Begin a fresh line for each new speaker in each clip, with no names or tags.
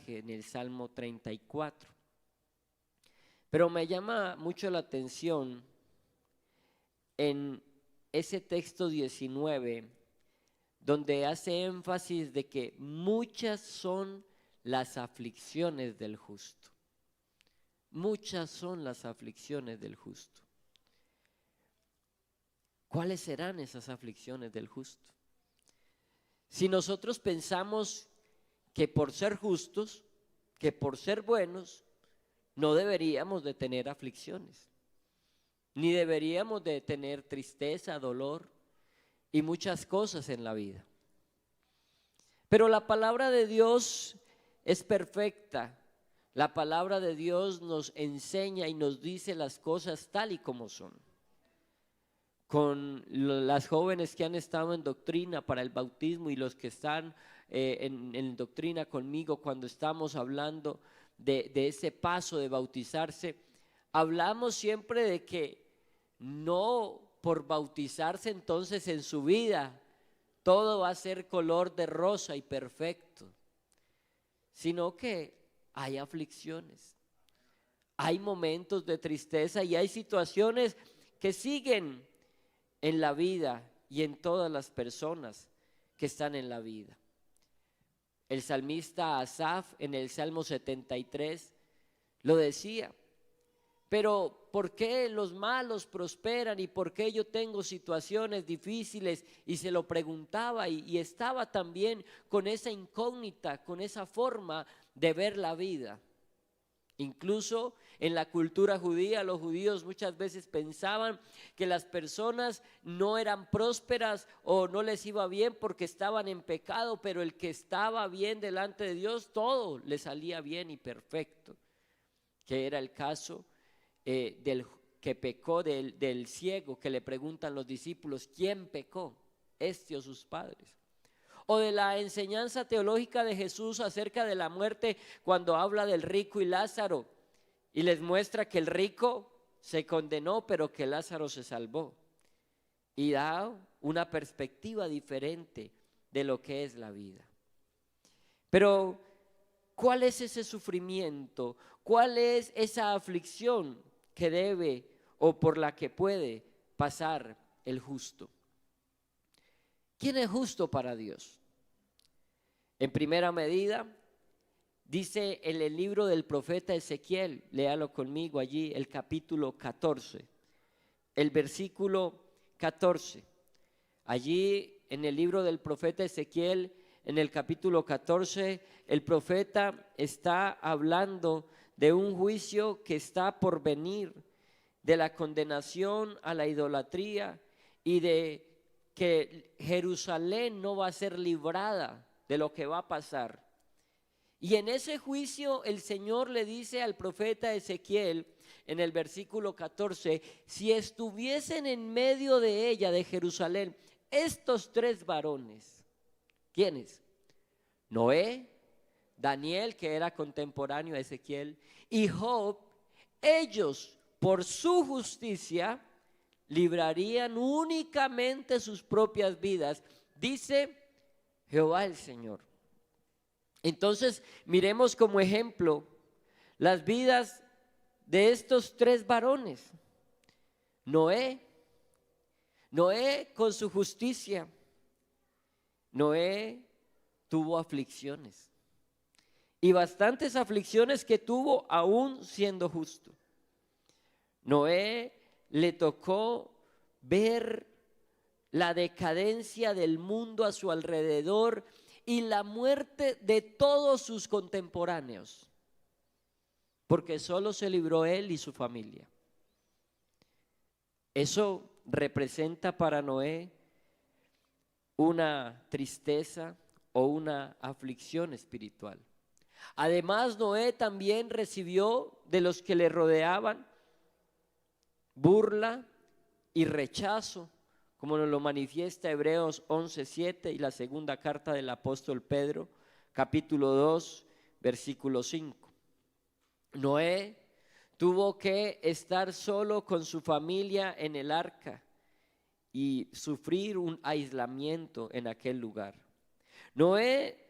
pasaje en el Salmo 34. Pero me llama mucho la atención en ese texto 19, donde hace énfasis de que muchas son las aflicciones del justo. Muchas son las aflicciones del justo. ¿Cuáles serán esas aflicciones del justo? Si nosotros pensamos que por ser justos, que por ser buenos, no deberíamos de tener aflicciones, ni deberíamos de tener tristeza, dolor y muchas cosas en la vida. Pero la palabra de Dios es perfecta. La palabra de Dios nos enseña y nos dice las cosas tal y como son. Con las jóvenes que han estado en doctrina para el bautismo y los que están en doctrina conmigo, cuando estamos hablando de ese paso de bautizarse, hablamos siempre de que no por bautizarse entonces en su vida todo va a ser color de rosa y perfecto, sino que hay aflicciones, hay momentos de tristeza y hay situaciones que siguen en la vida y en todas las personas que están en la vida. El salmista Asaf en el Salmo 73 lo decía: pero ¿por qué los malos prosperan y por qué yo tengo situaciones difíciles? Y se lo preguntaba y estaba también con esa incógnita, con esa forma de ver la vida. Incluso en la cultura judía, los judíos muchas veces pensaban que las personas no eran prósperas o no les iba bien porque estaban en pecado, pero el que estaba bien delante de Dios, todo le salía bien y perfecto, que era el caso del que pecó, del ciego, que le preguntan los discípulos: ¿quién pecó, este o sus padres? O de la enseñanza teológica de Jesús acerca de la muerte, cuando habla del rico y Lázaro y les muestra que el rico se condenó pero que Lázaro se salvó, y da una perspectiva diferente de lo que es la vida. Pero ¿cuál es ese sufrimiento? ¿Cuál es esa aflicción que debe o por la que puede pasar el justo? ¿Quién es justo para Dios? En primera medida, dice en el libro del profeta Ezequiel, léalo conmigo allí, el capítulo 14, el versículo 14. Allí en el libro del profeta Ezequiel, en el capítulo 14, el profeta está hablando de un juicio que está por venir, de la condenación a la idolatría y de que Jerusalén no va a ser librada de lo que va a pasar. Y en ese juicio el Señor le dice al profeta Ezequiel en el versículo 14: si estuviesen en medio de ella, de Jerusalén, estos tres varones. ¿Quiénes? Noé, Daniel, que era contemporáneo a Ezequiel, y Job. Ellos por su justicia librarían únicamente sus propias vidas, dice Jehová el Señor. Entonces miremos como ejemplo las vidas de estos tres varones. Noé con su justicia. Noé tuvo aflicciones, y bastantes aflicciones que tuvo aún siendo justo. Noé le tocó ver la decadencia del mundo a su alrededor y la muerte de todos sus contemporáneos, porque solo se libró él y su familia. Eso representa para Noé una tristeza o una aflicción espiritual. Además, Noé también recibió de los que le rodeaban burla y rechazo, como nos lo manifiesta Hebreos 11:7 y la segunda carta del apóstol Pedro, capítulo 2, versículo 5. Noé tuvo que estar solo con su familia en el arca y sufrir un aislamiento en aquel lugar. Noé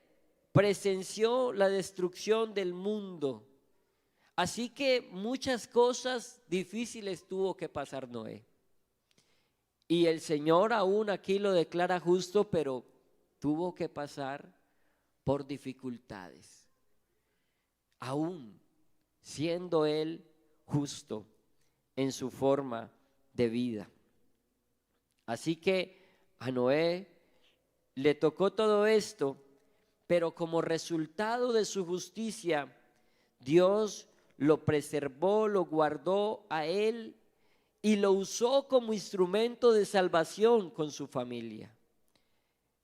presenció la destrucción del mundo. Así que muchas cosas difíciles tuvo que pasar Noé. Y el Señor aún aquí lo declara justo, pero tuvo que pasar por dificultades, aún siendo Él justo en su forma de vida. Así que a Noé le tocó todo esto, pero como resultado de su justicia, Dios lo preservó, lo guardó a él y lo usó como instrumento de salvación con su familia.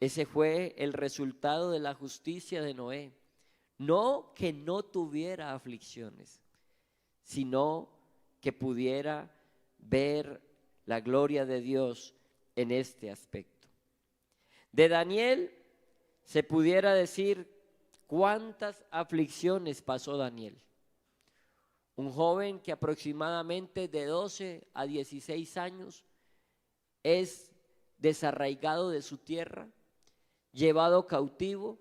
Ese fue el resultado de la justicia de Noé. No que no tuviera aflicciones, sino que pudiera ver la gloria de Dios en este aspecto. De Daniel se pudiera decir cuántas aflicciones pasó Daniel. Un joven que aproximadamente de 12 a 16 años es desarraigado de su tierra, llevado cautivo.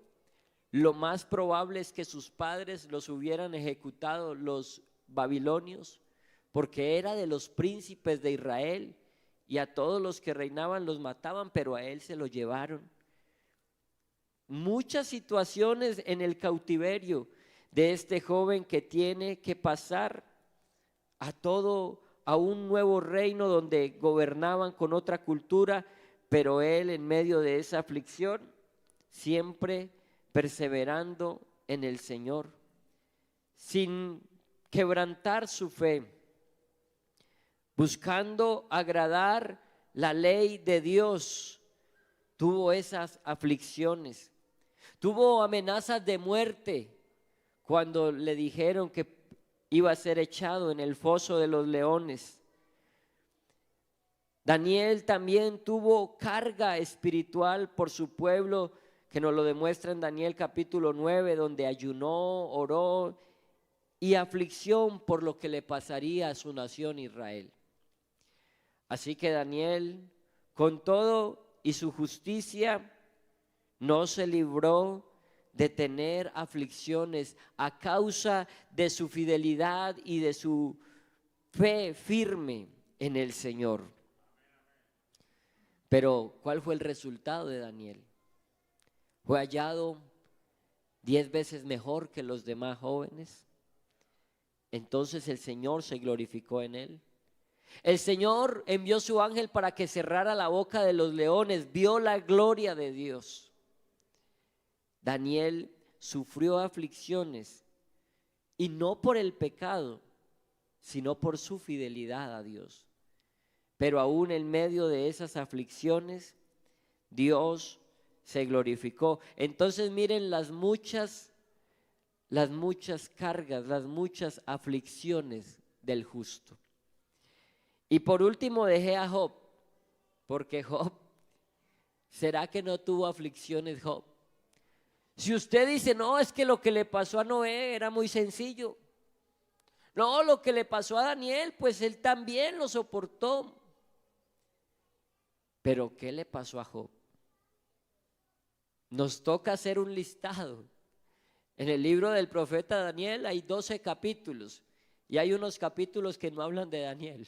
Lo más probable es que sus padres los hubieran ejecutado los babilonios, porque era de los príncipes de Israel y a todos los que reinaban los mataban, pero a él se lo llevaron. Muchas situaciones en el cautiverio de este joven que tiene que pasar a un nuevo reino donde gobernaban con otra cultura, pero él en medio de esa aflicción siempre perseverando en el Señor, sin quebrantar su fe, buscando agradar la ley de Dios. Tuvo esas aflicciones, tuvo amenazas de muerte cuando le dijeron que iba a ser echado en el foso de los leones. Daniel también tuvo carga espiritual por su pueblo, que nos lo demuestra en Daniel capítulo 9, donde ayunó, oró, y aflicción por lo que le pasaría a su nación Israel. Así que Daniel, con todo y su justicia, no se libró de tener aflicciones a causa de su fidelidad y de su fe firme en el Señor. Pero ¿cuál fue el resultado de Daniel? Fue hallado 10 veces mejor que los demás jóvenes. Entonces el Señor se glorificó en él. El Señor envió su ángel para que cerrara la boca de los leones. Vio la gloria de Dios. Daniel sufrió aflicciones y no por el pecado, sino por su fidelidad a Dios. Pero aún en medio de esas aflicciones, Dios se glorificó. Entonces miren las muchas cargas, las muchas aflicciones del justo. Y por último dejé a Job, porque Job, ¿será que no tuvo aflicciones Job? Si usted dice, no, es que lo que le pasó a Noé era muy sencillo. No, lo que le pasó a Daniel, pues él también lo soportó. Pero ¿qué le pasó a Job? Nos toca hacer un listado. En el libro del profeta Daniel hay 12 capítulos y hay unos capítulos que no hablan de Daniel.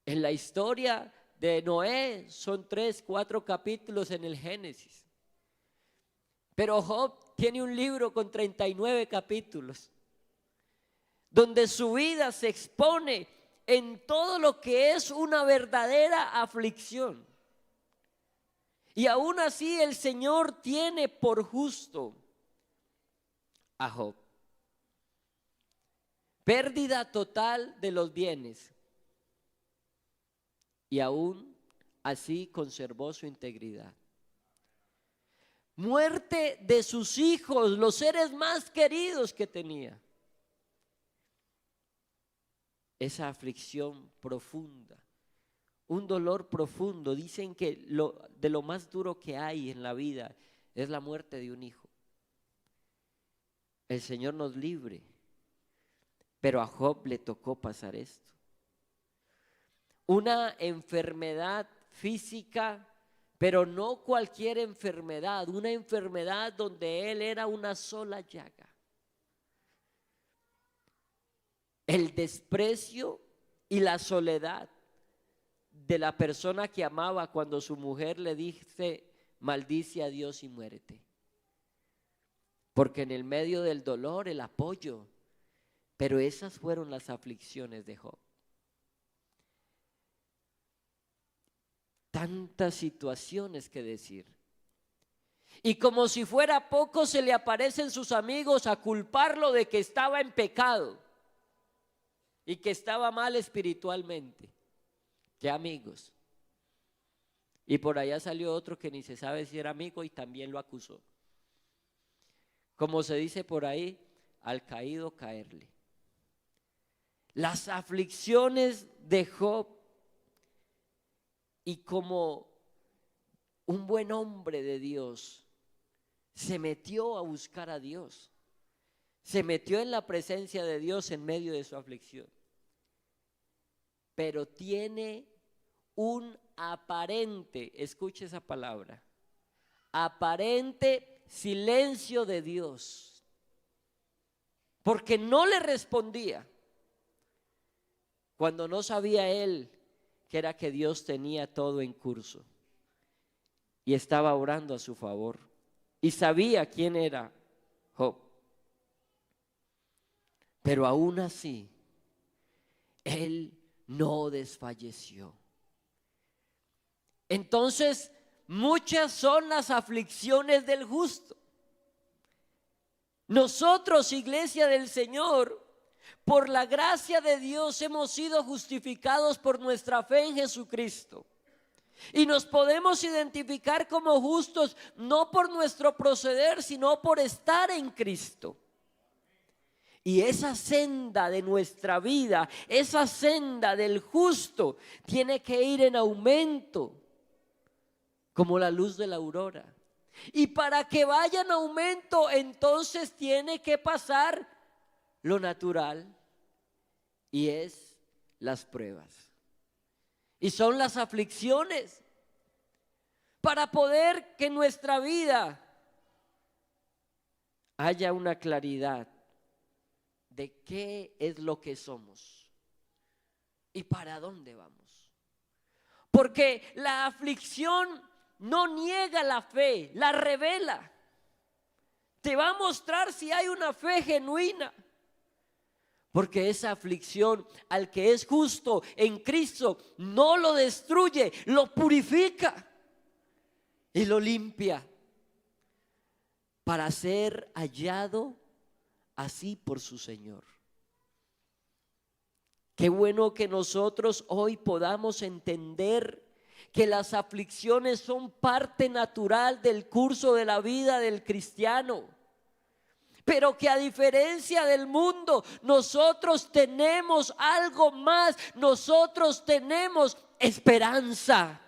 En la historia de Noé son 3, 4 capítulos en el Génesis. Pero Job tiene un libro con 39 capítulos, donde su vida se expone en todo lo que es una verdadera aflicción. Y aún así el Señor tiene por justo a Job. Pérdida total de los bienes. Y aún así conservó su integridad. Muerte de sus hijos, los seres más queridos que tenía. Esa aflicción profunda, un dolor profundo. Dicen que de lo más duro que hay en la vida es la muerte de un hijo. El Señor nos libre, pero a Job le tocó pasar esto. Una enfermedad física pero no cualquier enfermedad, una enfermedad donde él era una sola llaga. El desprecio y la soledad de la persona que amaba cuando su mujer le dice: maldice a Dios y muérete. Porque en el medio del dolor, el apoyo. Pero esas fueron las aflicciones de Job. Tantas situaciones que decir. Y como si fuera poco, se le aparecen sus amigos a culparlo de que estaba en pecado y que estaba mal espiritualmente. ¿Qué amigos? Y por allá salió otro que ni se sabe si era amigo y también lo acusó. Como se dice por ahí, al caído caerle. Las aflicciones de Job, y como un buen hombre de Dios, se metió a buscar a Dios, se metió en la presencia de Dios en medio de su aflicción, pero tiene un aparente, escuche esa palabra, aparente silencio de Dios, porque no le respondía cuando no sabía él que era que Dios tenía todo en curso y estaba orando a su favor y sabía quién era Job. Pero aún así, él no desfalleció. Entonces, muchas son las aflicciones del justo. Nosotros, Iglesia del Señor, por la gracia de Dios hemos sido justificados por nuestra fe en Jesucristo. Y nos podemos identificar como justos no por nuestro proceder, sino por estar en Cristo. Y esa senda de nuestra vida, esa senda del justo, tiene que ir en aumento, como la luz de la aurora. Y para que vaya en aumento, entonces tiene que pasar lo natural, y es las pruebas. Y son las aflicciones, para poder que en nuestra vida haya una claridad de qué es lo que somos y para dónde vamos. Porque la aflicción no niega la fe, la revela. Te va a mostrar si hay una fe genuina. Porque esa aflicción al que es justo en Cristo no lo destruye, lo purifica y lo limpia para ser hallado así por su Señor. Qué bueno que nosotros hoy podamos entender que las aflicciones son parte natural del curso de la vida del cristiano. Pero que a diferencia del mundo, nosotros tenemos algo más, nosotros tenemos esperanza.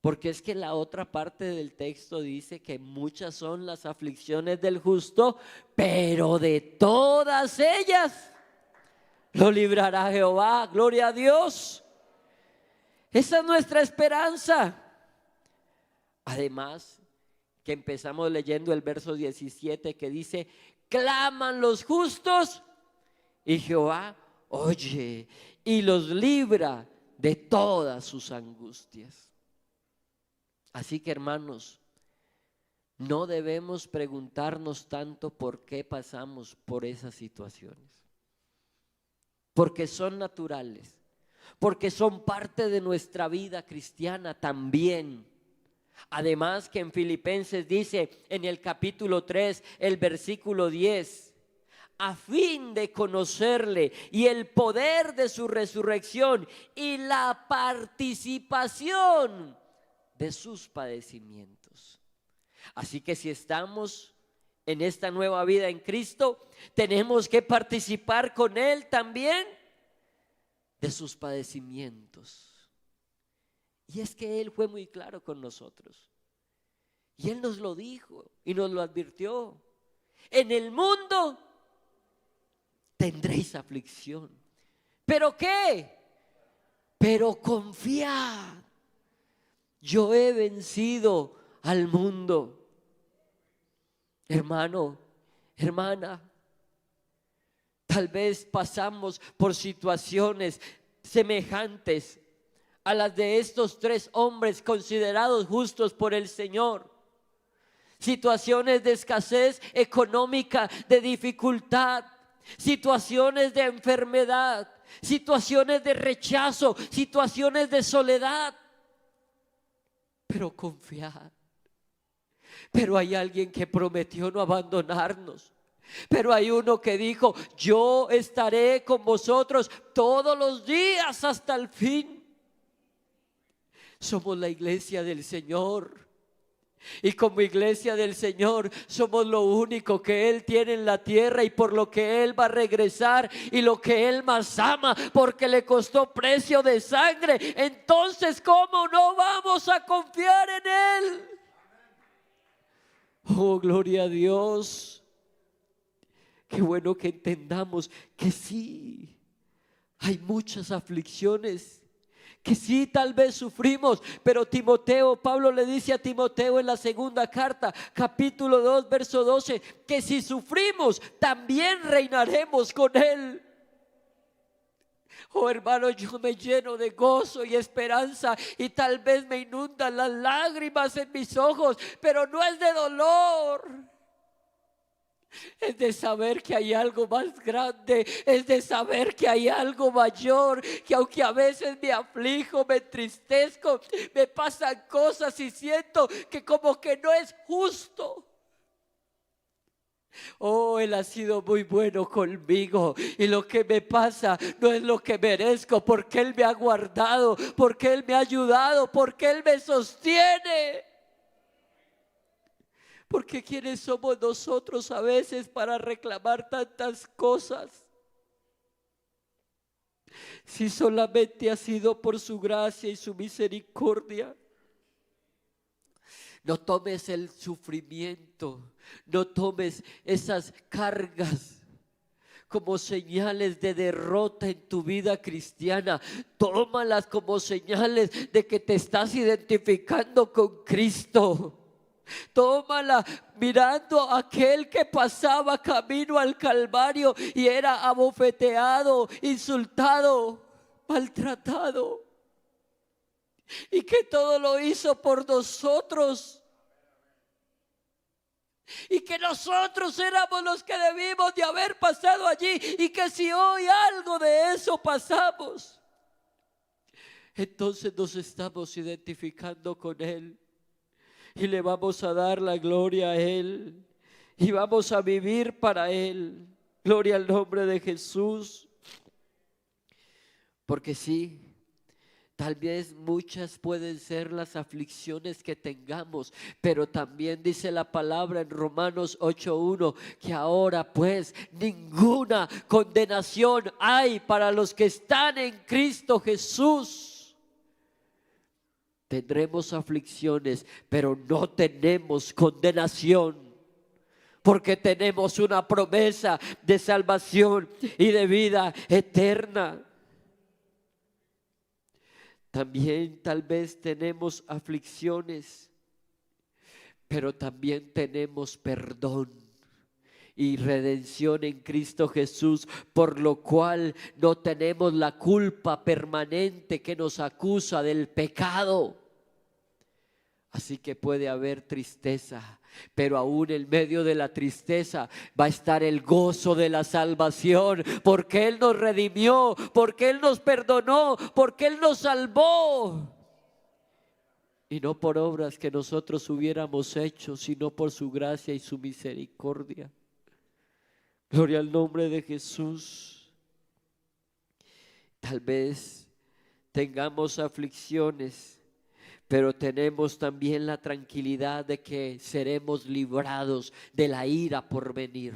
Porque es que la otra parte del texto dice que muchas son las aflicciones del justo, pero de todas ellas lo librará Jehová, gloria a Dios. Esa es nuestra esperanza. Además, que empezamos leyendo el verso 17 que dice: claman los justos y Jehová oye y los libra de todas sus angustias. Así que, hermanos, no debemos preguntarnos tanto por qué pasamos por esas situaciones, porque son naturales, porque son parte de nuestra vida cristiana también. Además que en Filipenses dice en el capítulo 3, el versículo 10, a fin de conocerle y el poder de su resurrección y la participación de sus padecimientos. Así que si estamos en esta nueva vida en Cristo, tenemos que participar con Él también de sus padecimientos. Y es que Él fue muy claro con nosotros. Y Él nos lo dijo y nos lo advirtió. En el mundo tendréis aflicción. ¿Pero qué? Pero confiad. Yo he vencido al mundo. Hermano, hermana, tal vez pasamos por situaciones semejantes a las de estos 3 hombres considerados justos por el Señor. Situaciones de escasez económica, de dificultad, situaciones de enfermedad, situaciones de rechazo, situaciones de soledad. Pero confiad. Pero hay alguien que prometió no abandonarnos. Pero hay uno que dijo: yo estaré con vosotros todos los días hasta el fin. Somos la iglesia del Señor. Y como iglesia del Señor somos lo único que Él tiene en la tierra, y por lo que Él va a regresar, y lo que Él más ama, porque le costó precio de sangre. Entonces, ¿cómo no vamos a confiar en Él? Oh, gloria a Dios. Qué bueno que entendamos que sí, hay muchas aflicciones, que sí, tal vez sufrimos, pero Pablo le dice a Timoteo en la segunda carta, capítulo 2, verso 12, que si sufrimos, también reinaremos con Él. Oh, hermano, yo me lleno de gozo y esperanza, y tal vez me inundan las lágrimas en mis ojos, pero no es de dolor. Es de saber que hay algo más grande, es de saber que hay algo mayor, que aunque a veces me aflijo, me entristezco, me pasan cosas y siento que como que no es justo. Oh, Él ha sido muy bueno conmigo, y lo que me pasa no es lo que merezco, porque Él me ha guardado, porque Él me ha ayudado, porque Él me sostiene. Porque ¿quiénes somos nosotros a veces para reclamar tantas cosas? Si solamente ha sido por su gracia y su misericordia. No tomes el sufrimiento, no tomes esas cargas como señales de derrota en tu vida cristiana. Tómalas como señales de que te estás identificando con Cristo. Tómala mirando a aquel que pasaba camino al Calvario y era abofeteado, insultado, maltratado, y que todo lo hizo por nosotros, y que nosotros éramos los que debimos de haber pasado allí, y que si hoy algo de eso pasamos, entonces nos estamos identificando con Él. Y le vamos a dar la gloria a Él, y vamos a vivir para Él. Gloria al nombre de Jesús. Porque sí, tal vez muchas pueden ser las aflicciones que tengamos, pero también dice la palabra en Romanos 8:1 que ahora pues ninguna condenación hay para los que están en Cristo Jesús. Tendremos aflicciones, pero no tenemos condenación, porque tenemos una promesa de salvación y de vida eterna. También tal vez tenemos aflicciones, pero también tenemos perdón y redención en Cristo Jesús, por lo cual no tenemos la culpa permanente que nos acusa del pecado. Así que puede haber tristeza, pero aún en medio de la tristeza va a estar el gozo de la salvación, porque Él nos redimió, porque Él nos perdonó, porque Él nos salvó. Y no por obras que nosotros hubiéramos hecho, sino por su gracia y su misericordia. Gloria al nombre de Jesús. Tal vez tengamos aflicciones, pero tenemos también la tranquilidad de que seremos librados de la ira por venir.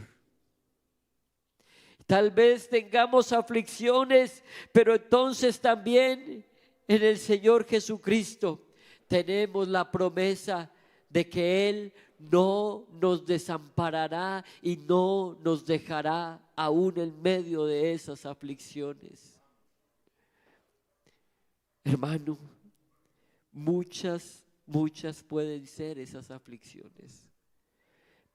Tal vez tengamos aflicciones, pero entonces también en el Señor Jesucristo tenemos la promesa de que Él no nos desamparará y no nos dejará aún en medio de esas aflicciones. Hermano, Muchas pueden ser esas aflicciones,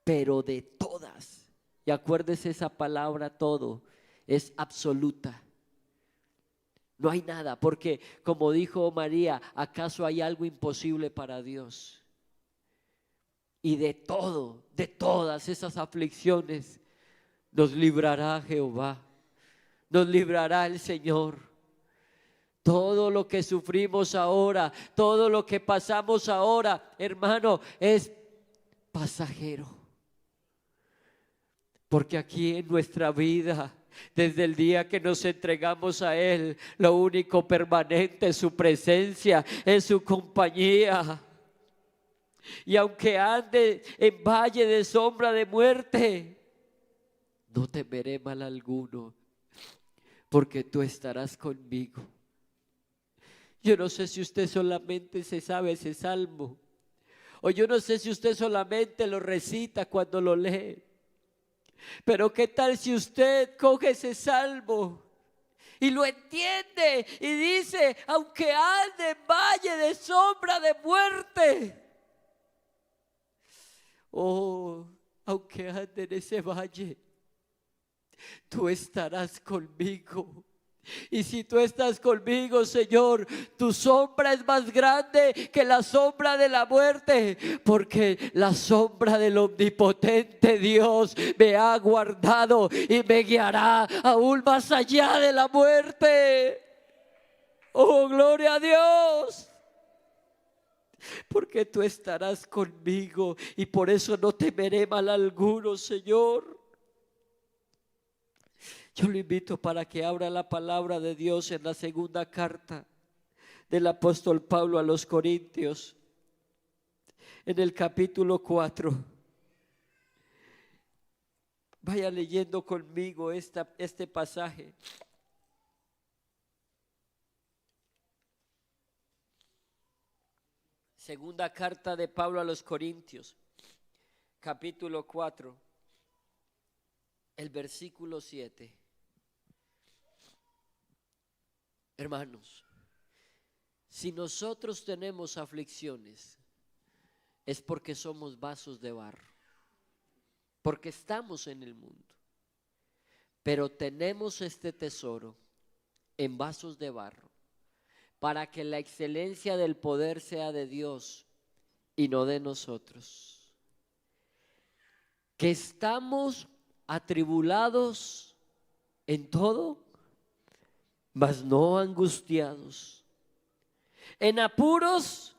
pero de todas, y acuérdese esa palabra todo, es absoluta. No hay nada, porque como dijo María, ¿acaso hay algo imposible para Dios? Y de todo, de todas esas aflicciones, nos librará Jehová, nos librará el Señor. Todo lo que sufrimos ahora, todo lo que pasamos ahora, hermano, es pasajero. Porque aquí en nuestra vida, desde el día que nos entregamos a Él, lo único permanente es su presencia, es su compañía. Y aunque ande en valle de sombra de muerte, no temeré mal alguno, porque tú estarás conmigo. Yo no sé si usted solamente se sabe ese salmo, o yo no sé si usted solamente lo recita cuando lo lee, pero qué tal si usted coge ese salmo y lo entiende y dice: aunque ande en valle de sombra de muerte, oh, aunque ande en ese valle, tú estarás conmigo. Y si tú estás conmigo, Señor, tu sombra es más grande que la sombra de la muerte, porque la sombra del omnipotente Dios me ha guardado y me guiará aún más allá de la muerte. Oh, gloria a Dios, porque tú estarás conmigo y por eso no temeré mal alguno, Señor. Yo lo invito para que abra la palabra de Dios en la segunda carta del apóstol Pablo a los Corintios, en el capítulo 4. Vaya leyendo conmigo este pasaje. Segunda carta de Pablo a los Corintios, capítulo 4, el versículo 7. Hermanos, si nosotros tenemos aflicciones, es porque somos vasos de barro, porque estamos en el mundo, pero tenemos este tesoro en vasos de barro, para que la excelencia del poder sea de Dios y no de nosotros, que estamos atribulados en todo, mas no angustiados, en apuros,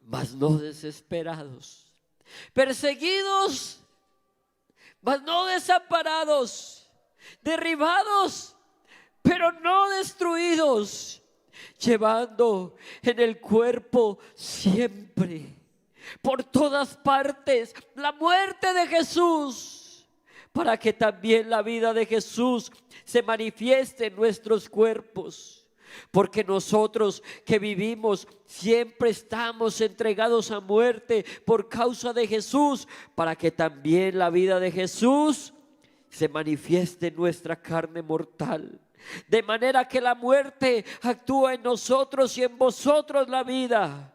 mas no desesperados, perseguidos, mas no desamparados, derribados, pero no destruidos, llevando en el cuerpo siempre, por todas partes, la muerte de Jesús, para que también la vida de Jesús se manifieste en nuestros cuerpos. Porque nosotros que vivimos siempre estamos entregados a muerte por causa de Jesús, para que también la vida de Jesús se manifieste en nuestra carne mortal. De manera que la muerte actúa en nosotros y en vosotros la vida.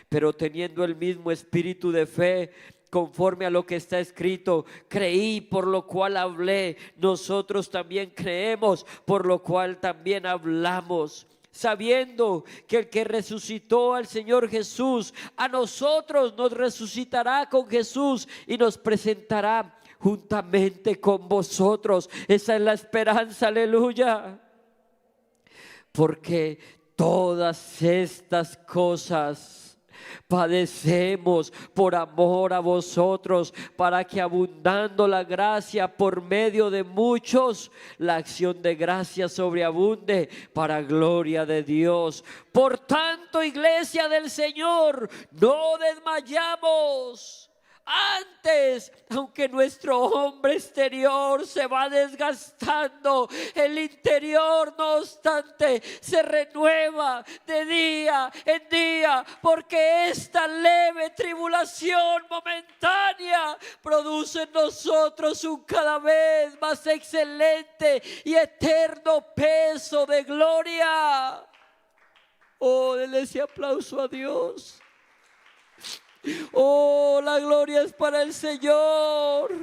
Pero teniendo el mismo espíritu de fe, conforme a lo que está escrito: creí, por lo cual hablé. Nosotros también creemos, por lo cual también hablamos, sabiendo que el que resucitó al Señor Jesús, a nosotros nos resucitará con Jesús y nos presentará juntamente con vosotros. Esa es la esperanza, aleluya. Porque todas estas cosas padecemos por amor a vosotros, para que abundando la gracia por medio de muchos, la acción de gracia sobreabunde para gloria de Dios. Por tanto, iglesia del Señor, no desmayamos. Antes, aunque nuestro hombre exterior se va desgastando, el interior, no obstante, se renueva de día en día, porque esta leve tribulación momentánea produce en nosotros un cada vez más excelente y eterno peso de gloria. Oh, denle ese aplauso a Dios. Oh, la gloria es para el Señor.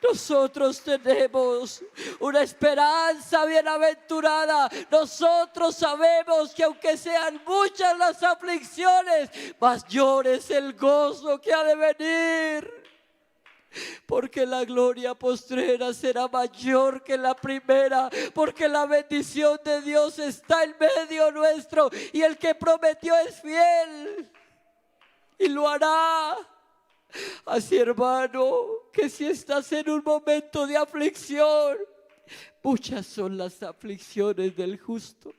Nosotros tenemos una esperanza bienaventurada. Nosotros sabemos que aunque sean muchas las aflicciones, mayor es el gozo que ha de venir. Porque la gloria postrera será mayor que la primera, porque la bendición de Dios está en medio nuestro, y el que prometió es fiel y lo hará. Así, hermano, que si estás en un momento de aflicción, muchas son las aflicciones del justo.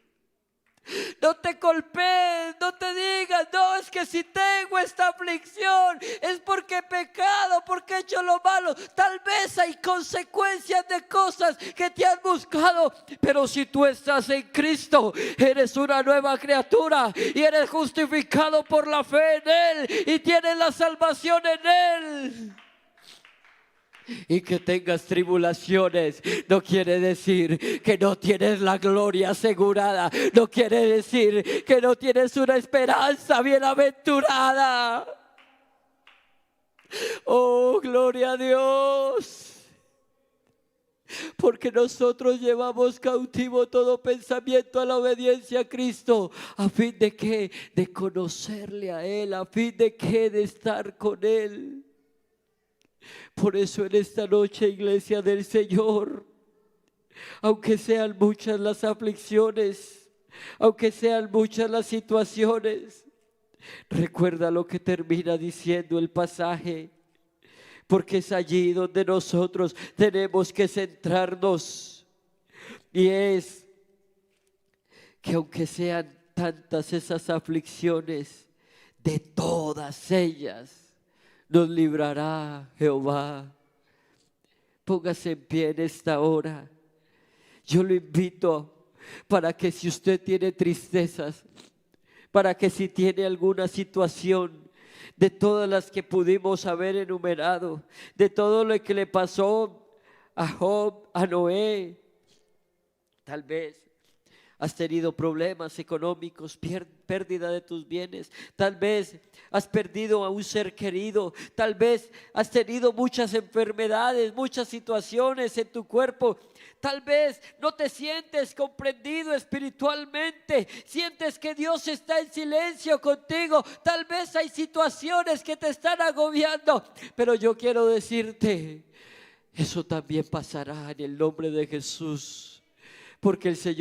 No te golpees, no te digas, no, es que si tengo esta aflicción es porque he pecado, porque he hecho lo malo. Tal vez hay consecuencias de cosas que te han buscado, pero si tú estás en Cristo, eres una nueva criatura y eres justificado por la fe en Él y tienes la salvación en Él. Y que tengas tribulaciones no quiere decir que no tienes la gloria asegurada. No quiere decir que no tienes una esperanza bienaventurada. Oh, gloria a Dios. Porque nosotros llevamos cautivo todo pensamiento a la obediencia a Cristo. ¿A fin de qué? De conocerle a Él. ¿A fin de qué? De estar con Él. Por eso en esta noche, iglesia del Señor, aunque sean muchas las aflicciones, aunque sean muchas las situaciones, recuerda lo que termina diciendo el pasaje, porque es allí donde nosotros tenemos que centrarnos, y es que aunque sean tantas esas aflicciones, de todas ellas nos librará Jehová. Póngase en pie en esta hora. Yo lo invito para que si usted tiene tristezas, para que si tiene alguna situación de todas las que pudimos haber enumerado, de todo lo que le pasó a Job, a Noé, tal vez has tenido problemas económicos, pérdida de tus bienes. Tal vez has perdido a un ser querido. Tal vez has tenido muchas enfermedades, muchas situaciones en tu cuerpo. Tal vez no te sientes comprendido espiritualmente. Sientes que Dios está en silencio contigo. Tal vez hay situaciones que te están agobiando. Pero yo quiero decirte, eso también pasará en el nombre de Jesús. Porque el Señor